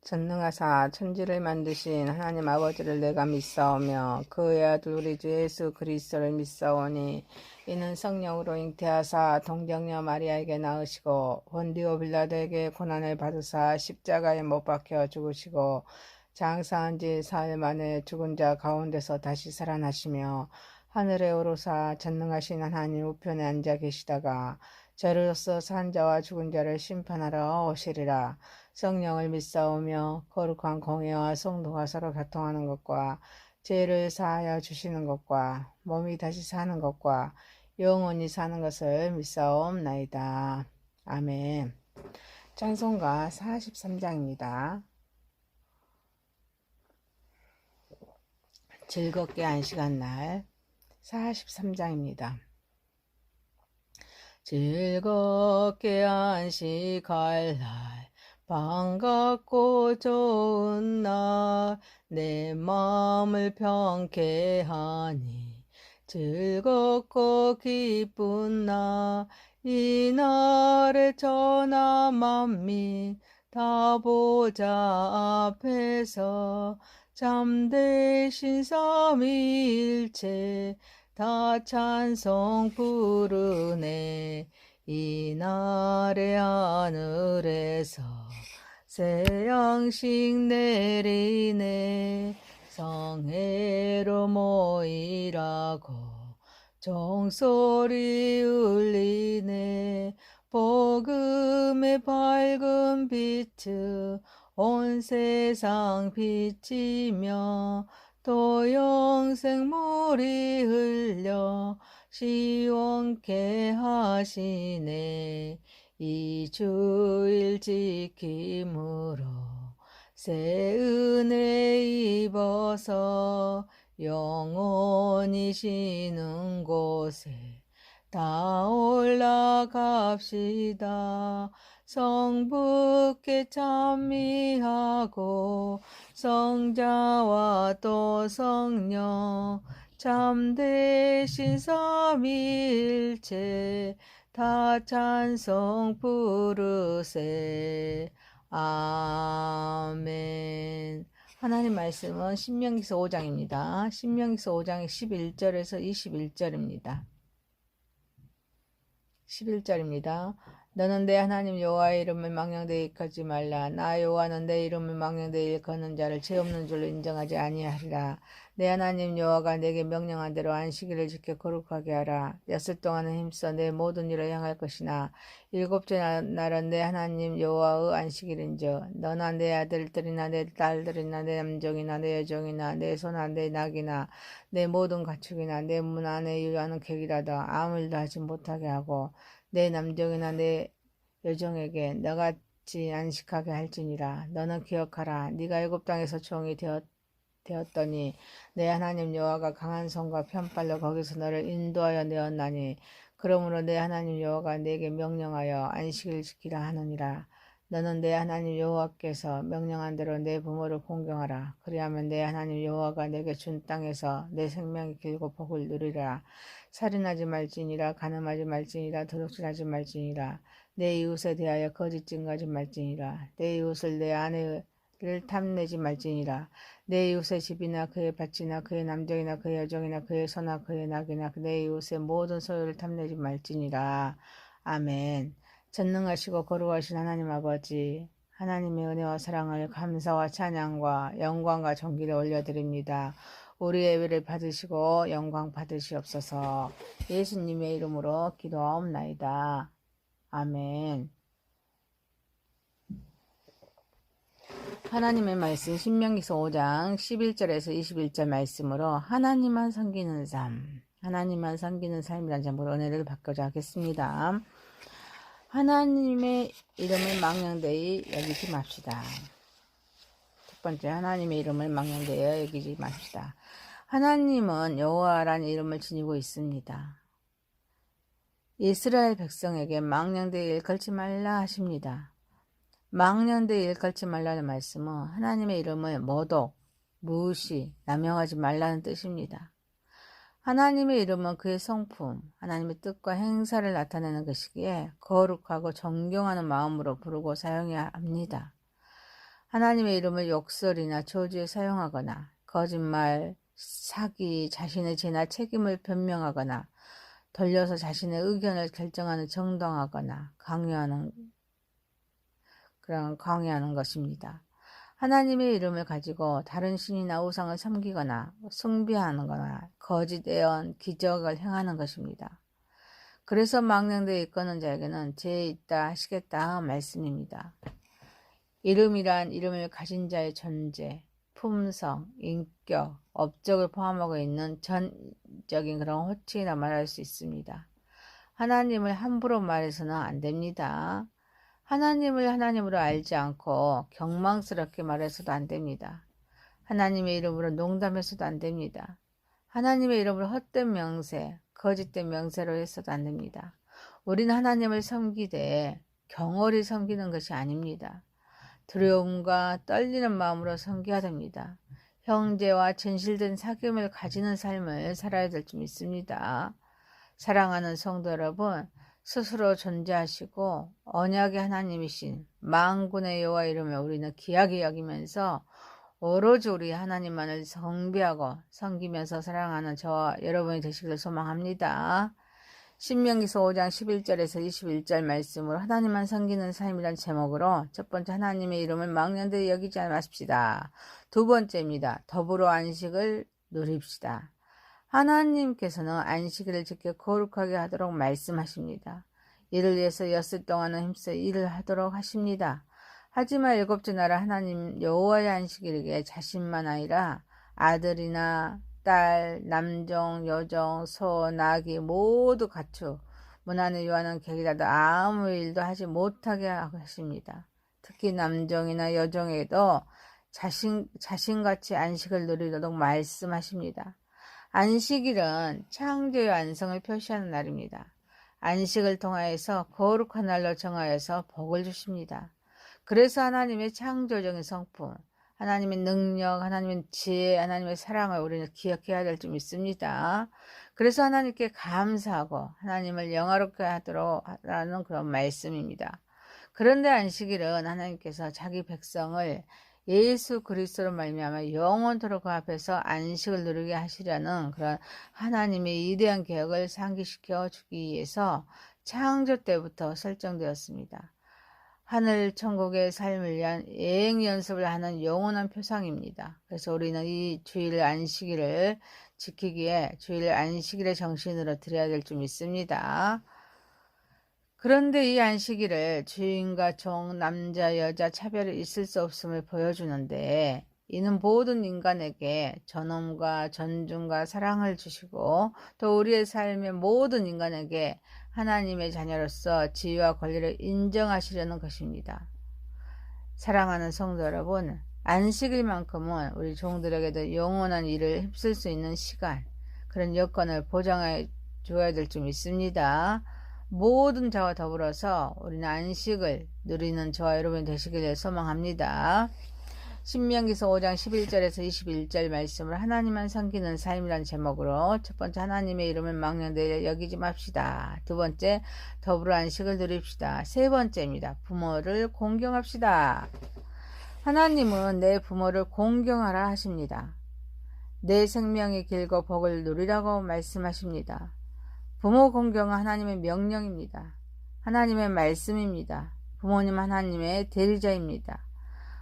전능하사 천지를 만드신 하나님 아버지를 내가 믿사오며 그의 아들 우리 주 예수 그리스도를 믿사오니 이는 성령으로 잉태하사 동정녀 마리아에게 낳으시고 본디오 빌라도에게 고난을 받으사 십자가에 못 박혀 죽으시고 장사한 지 사흘 만에 죽은 자 가운데서 다시 살아나시며 하늘에 오르사 전능하신 하나님 우편에 앉아 계시다가 저로서 산 자와 죽은 자를 심판하러 오시리라. 성령을 믿사오며 거룩한 공예와 성도가 서로 교통하는 것과 죄를 사하여 주시는 것과 몸이 다시 사는 것과 영원히 사는 것을 믿사옵나이다. 아멘. 찬송가 43장입니다. 즐겁게 안식한 날 43장입니다. 즐겁게 안식할 날 반갑고 좋은 날 내 마음을 평케하니 즐겁고 기쁜 날 이 날에 천하 만민 다 보좌 앞에서 참되신 삼위일체 다 찬송 부르네. 이 날의 하늘에서 새 양식 내리네. 성회로 모이라고 종소리 울리네. 복음의 밝은 빛 온 세상 비치며 또 영생 물이 흘려 시원케 하시네. 이 주일 지킴으로 새 은혜 입어서 영원히 쉬는 곳에 다 올라갑시다. 성부께 찬미하고 성자와 또 성령 참되신 삼위일체 다 찬송 부르세. 아멘. 하나님 말씀은 신명기서 5장입니다. 신명기서 5장 11절에서 21절입니다. 11절입니다. 너는 내 하나님 여호와의 이름을 망령되이 일컫지 말라. 나 여호와는 내 이름을 망령되이 일컫는 자를 죄 없는 줄로 인정하지 아니하리라. 내 하나님 여호와가 내게 명령한 대로 안식일을 지켜 거룩하게 하라. 엿을 동안은 힘써 내 모든 일을 행할 것이나 일곱째 날은 내 하나님 여호와의 안식일인즉 너나 내 아들들이나 내 딸들이나 내 남종이나 내 여종이나 내 소나 내 낙이나 내 모든 가축이나 내 문 안에 유하는 객이라도 아무 일도 하지 못하게 하고 내 남종이나 내 여종에게 너같이 안식하게 할지니라. 너는 기억하라. 네가 애굽 땅에서 종이 되었더니 내 하나님 여호와가 강한 손과 편팔로 거기서 너를 인도하여 내었나니 그러므로 내 하나님 여호와가 내게 명령하여 안식을 지키라 하느니라. 너는 내 하나님 여호와께서 명령한 대로 내 부모를 공경하라. 그리하면 내 하나님 여호와가 내게 준 땅에서 내 생명이 길고 복을 누리라. 살인하지 말지니라. 간음하지 말지니라. 도둑질하지 말지니라. 내 이웃에 대하여 거짓 증거하지 말지니라. 내 이웃을 내 아내를 탐내지 말지니라. 내 이웃의 집이나 그의 밭이나 그의 남종이나 그의 여종이나 그의 소나 그의 낙이나 내 이웃의 모든 소유를 탐내지 말지니라. 아멘. 전능하시고 거룩하신 하나님 아버지, 하나님의 은혜와 사랑을 감사와 찬양과 영광과 존귀를 올려드립니다. 우리의 예배를 받으시고 영광 받으시옵소서. 예수님의 이름으로 기도하옵나이다. 아멘. 하나님의 말씀 신명기서 5장 11절에서 21절 말씀으로 하나님만 섬기는 삶, 하나님만 섬기는 삶이라는 제목으로 은혜를 받고자 하겠습니다. 하나님의 이름을 망령되이 여기지 맙시다. 첫 번째, 하나님의 이름을 망령되이 여기지 맙시다. 하나님은 여호와라는 이름을 지니고 있습니다. 이스라엘 백성에게 망령되이 일컬지 말라 하십니다. 망령되이 일컬지 말라는 말씀은 하나님의 이름을 모독, 무시, 남용하지 말라는 뜻입니다. 하나님의 이름은 그의 성품, 하나님의 뜻과 행사를 나타내는 것이기에 거룩하고 존경하는 마음으로 부르고 사용해야 합니다. 하나님의 이름을 욕설이나 저주에 사용하거나 거짓말, 사기, 자신의 죄나 책임을 변명하거나 돌려서 자신의 의견을 결정하는 정당하거나 강요하는 것입니다. 하나님의 이름을 가지고 다른 신이나 우상을 섬기거나 숭배하거나 거짓 예언, 기적을 행하는 것입니다. 그래서 망령되어 이끄는 자에게는 죄 있다 하시겠다 말씀입니다. 이름이란 이름을 가진 자의 존재, 품성, 인격, 업적을 포함하고 있는 전적인 그런 호칭이라 말할 수 있습니다. 하나님을 함부로 말해서는 안 됩니다. 하나님을 하나님으로 알지 않고 경망스럽게 말해서도 안 됩니다. 하나님의 이름으로 농담해서도 안 됩니다. 하나님의 이름으로 헛된 명세, 거짓된 명세로 해서도 안 됩니다. 우리는 하나님을 섬기되 경홀히 섬기는 것이 아닙니다. 두려움과 떨리는 마음으로 섬겨야 됩니다. 형제와 진실된 사귐을 가지는 삶을 살아야 될 줄 믿습니다. 사랑하는 성도 여러분, 스스로 존재하시고 언약의 하나님이신 만군의 여호와 이름을 우리는 귀하게 여기면서 오로지 우리 하나님만을 경배하고 섬기면서 사랑하는 저와 여러분이 되시기를 소망합니다. 신명기서 5장 11절에서 21절 말씀으로 하나님만 섬기는 삶이란 제목으로 첫 번째, 하나님의 이름을 망령되이 여기지 마십시다. 두 번째입니다. 더불어 안식을 누립시다. 하나님께서는 안식일을 지켜 거룩하게 하도록 말씀하십니다. 이를 위해서 엿새 동안은 힘써 일을 하도록 하십니다. 하지만 일곱째 나라 하나님 여호와의 안식일에 자신만 아니라 아들이나 딸, 남종, 여종, 소, 나귀 모두 가축, 문 안에 요하는 객이라도 아무 일도 하지 못하게 하십니다. 특히 남종이나 여종에게도 자신같이 안식을 누리도록 말씀하십니다. 안식일은 창조의 완성을 표시하는 날입니다. 안식을 통하여서 거룩한 날로 정하여서 복을 주십니다. 그래서 하나님의 창조적인 성품, 하나님의 능력, 하나님의 지혜, 하나님의 사랑을 우리는 기억해야 될 줄 믿습니다. 그래서 하나님께 감사하고 하나님을 영화롭게 하도록 하라는 그런 말씀입니다. 그런데 안식일은 하나님께서 자기 백성을 예수 그리스도로 말미암아 영원토록 그 앞에서 안식을 누리게 하시려는 그런 하나님의 위대한 계획을 상기시켜 주기 위해서 창조 때부터 설정되었습니다. 하늘 천국의 삶을 위한 예행 연습을 하는 영원한 표상입니다. 그래서 우리는 이 주일 안식일을 지키기에 주일 안식일의 정신으로 드려야 될 줄 믿습니다. 그런데 이 안식일을 주인과 종, 남자, 여자 차별이 있을 수 없음을 보여주는데, 이는 모든 인간에게 존엄과 존중과 사랑을 주시고 또 우리의 삶의 모든 인간에게 하나님의 자녀로서 지위와 권리를 인정하시려는 것입니다. 사랑하는 성도 여러분, 안식일만큼은 우리 종들에게도 영원한 일을 힘쓸 수 있는 시간, 그런 여건을 보장해 줘야 될 줄 믿습니다. 모든 자와 더불어서 우리는 안식을 누리는 저와 여러분이 되시기를 소망합니다. 신명기서 5장 11절에서 21절 말씀을 하나님만 섬기는 삶이란 제목으로 첫 번째, 하나님의 이름을 망령되이 여기지 맙시다. 두 번째, 더불어 안식을 누립시다. 세 번째입니다. 부모를 공경합시다. 하나님은 내 부모를 공경하라 하십니다. 내 생명이 길고 복을 누리라고 말씀하십니다. 부모 공경은 하나님의 명령입니다. 하나님의 말씀입니다. 부모님 하나님의 대리자입니다.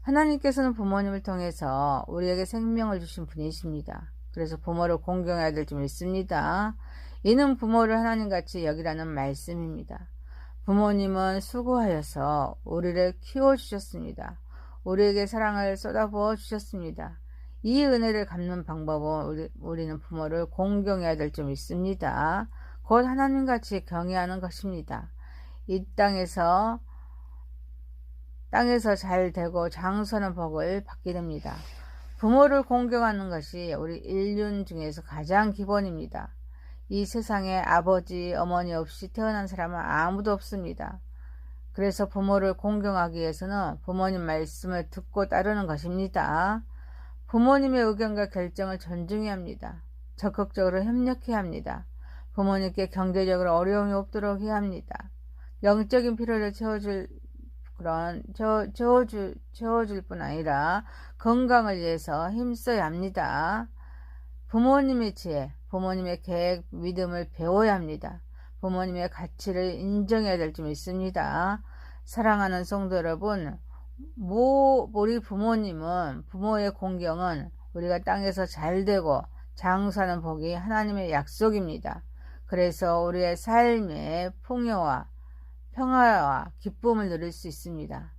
하나님께서는 부모님을 통해서 우리에게 생명을 주신 분이십니다. 그래서 부모를 공경해야 될 줄 믿습니다. 이는 부모를 하나님같이 여기라는 말씀입니다. 부모님은 수고하여서 우리를 키워주셨습니다. 우리에게 사랑을 쏟아부어 주셨습니다. 이 은혜를 갚는 방법은 우리는 부모를 공경해야 될 줄 믿습니다. 곧 하나님같이 경외하는 것입니다. 이 땅에서 잘 되고 장수하는 복을 받게 됩니다. 부모를 공경하는 것이 우리 인륜 중에서 가장 기본입니다. 이 세상에 아버지, 어머니 없이 태어난 사람은 아무도 없습니다. 그래서 부모를 공경하기 위해서는 부모님 말씀을 듣고 따르는 것입니다. 부모님의 의견과 결정을 존중해야 합니다. 적극적으로 협력해야 합니다. 부모님께 경제적으로 어려움이 없도록 해야 합니다. 영적인 필요를 채워줄 그런 저어줄 뿐 아니라 건강을 위해서 힘써야 합니다. 부모님의 지혜, 부모님의 계획, 믿음을 배워야 합니다. 부모님의 가치를 인정해야 될 줄 믿습니다. 사랑하는 성도 여러분, 우리 부모님은, 부모의 공경은 우리가 땅에서 잘되고 장수하는 복이 하나님의 약속입니다. 그래서 우리의 삶의 풍요와 평화와 기쁨을 누릴 수 있습니다.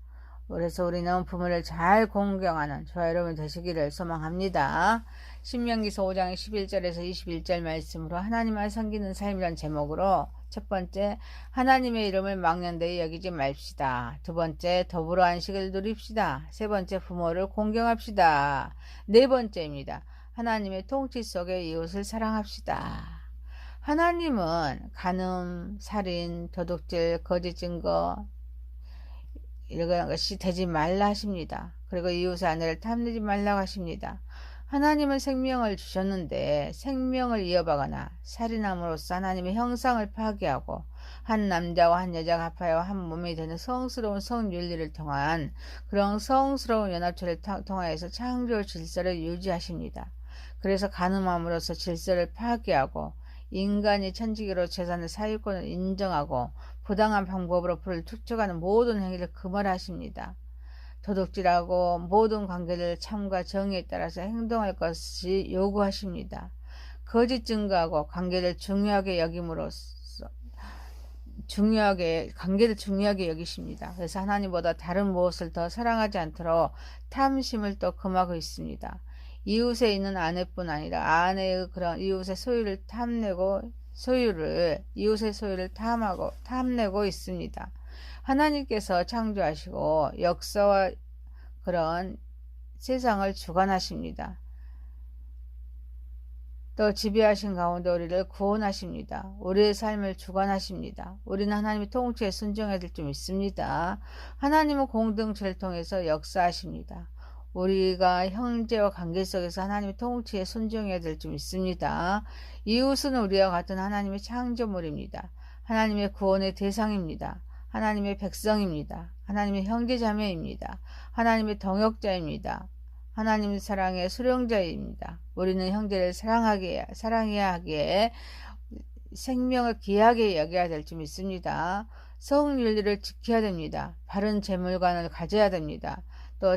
그래서 우리는 부모를 잘 공경하는 저와 여러분 되시기를 소망합니다. 신명기서 5장 11절에서 21절 말씀으로 하나님을 섬기는 삶이란 제목으로 첫 번째, 하나님의 이름을 망령되이 여기지 맙시다. 두 번째, 더불어 안식을 누립시다. 세 번째, 부모를 공경합시다. 네 번째입니다. 하나님의 통치 속에 이웃을 사랑합시다. 하나님은 간음, 살인, 도둑질, 거짓 증거 이런 것이 되지 말라 하십니다. 그리고 이웃의 아내를 탐내지 말라고 하십니다. 하나님은 생명을 주셨는데 생명을 이어가거나 살인함으로써 하나님의 형상을 파괴하고 한 남자와 한 여자가 합하여 한 몸이 되는 성스러운 성윤리를 통한 그런 성스러운 연합체를 통하여서 창조 질서를 유지하십니다. 그래서 간음함으로써 질서를 파괴하고 인간이 천지기로 재산의 사유권을 인정하고 부당한 방법으로 부를 축적하는 모든 행위를 금하십니다. 도둑질하고 모든 관계를 참과 정의에 따라서 행동할 것이 요구하십니다. 거짓 증거하고 관계를 중요하게 여김으로써 관계를 중요하게 여기십니다. 그래서 하나님보다 다른 무엇을 더 사랑하지 않도록 탐심을 또 금하고 있습니다. 이웃에 있는 아내뿐 아니라 아내의 그런 이웃의 소유를 이웃의 소유를 탐내고 있습니다. 하나님께서 창조하시고 역사와 그런 세상을 주관하십니다. 또 지배하신 가운데 우리를 구원하십니다. 우리의 삶을 주관하십니다. 우리는 하나님의 통치에 순종해야 될 줄 믿습니다. 하나님은 공동체를 통해서 역사하십니다. 우리가 형제와 관계 속에서 하나님의 통치에 순종해야 될 줄 믿습니다. 이웃은 우리와 같은 하나님의 창조물입니다. 하나님의 구원의 대상입니다. 하나님의 백성입니다. 하나님의 형제자매입니다. 하나님의 동역자입니다. 하나님의 사랑의 수령자입니다. 우리는 형제를 사랑해야 하기에 생명을 귀하게 여겨야 될 줄 믿습니다. 성윤리를 지켜야 됩니다. 바른 재물관을 가져야 됩니다. 또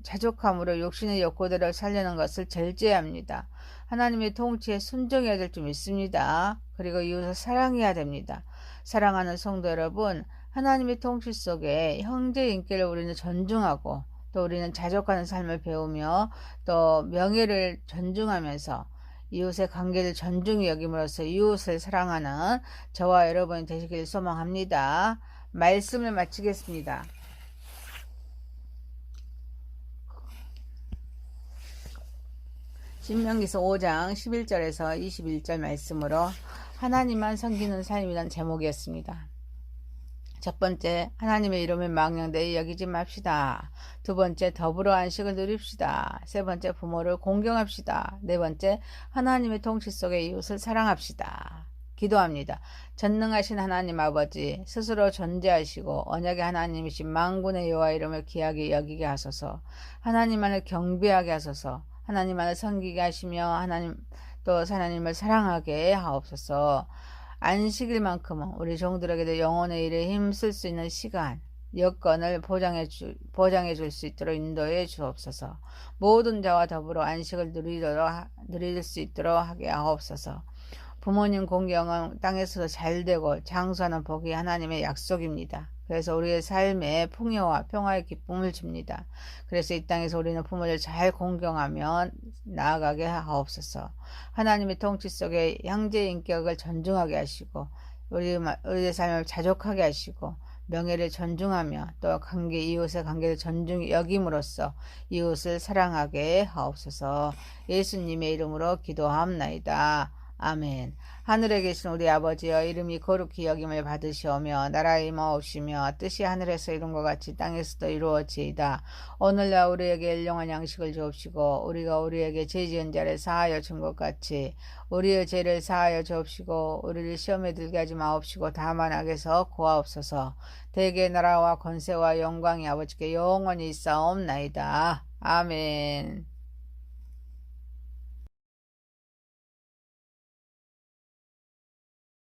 자족함으로 욕심의 욕구대로 살려는 것을 절제해야 합니다. 하나님의 통치에 순종해야 될 줄 믿습니다. 그리고 이웃을 사랑해야 됩니다. 사랑하는 성도 여러분, 하나님의 통치 속에 형제의 인격을 우리는 존중하고 또 우리는 자족하는 삶을 배우며 또 명예를 존중하면서 이웃의 관계를 존중히 여김으로써 이웃을 사랑하는 저와 여러분이 되시길 소망합니다. 말씀을 마치겠습니다. 신명기서 5장 11절에서 21절 말씀으로 하나님만 섬기는 삶이란 제목이었습니다. 첫 번째, 하나님의 이름을 망령되이 여기지 맙시다. 두 번째, 더불어 안식을 누립시다. 세 번째, 부모를 공경합시다. 네 번째, 하나님의 통치 속에 이웃을 사랑합시다. 기도합니다. 전능하신 하나님 아버지, 스스로 존재하시고 언약의 하나님이신 만군의 여호와 이름을 귀하게 여기게 하소서. 하나님만을 경배하게 하소서. 하나님만을 섬기게 하시며 하나님을 사랑하게 하옵소서. 안식일만큼은 우리 종들에게도 영혼의 일에 힘쓸 수 있는 시간, 여건을 보장해 줄 수 있도록 인도해 주옵소서. 모든 자와 더불어 안식을 누릴 수 있도록 하게 하옵소서. 부모님 공경은 땅에서도 잘되고 장수하는 복이 하나님의 약속입니다. 그래서 우리의 삶에 풍요와 평화의 기쁨을 줍니다. 그래서 이 땅에서 우리는 부모를 잘 공경하며 나아가게 하옵소서. 하나님의 통치 속에 형제의 인격을 존중하게 하시고 우리의 삶을 자족하게 하시고 명예를 존중하며 또 이웃의 관계를 존중히 여김으로써 이웃을 사랑하게 하옵소서. 예수님의 이름으로 기도하옵나이다. 아멘. 하늘에 계신 우리 아버지여, 이름이 거룩히 여김을 받으시오며 나라의 임하옵시며 뜻이 하늘에서 이룬 것 같이 땅에서도 이루어지이다. 오늘날 우리에게 일용할 양식을 주옵시고 우리가 우리에게 죄 지은 자를 사하여 준 것 같이 우리의 죄를 사하여 주옵시고 우리를 시험에 들게 하지 마옵시고 다만 악에서 구하옵소서. 대개 나라와 권세와 영광이 아버지께 영원히 있사옵나이다. 아멘.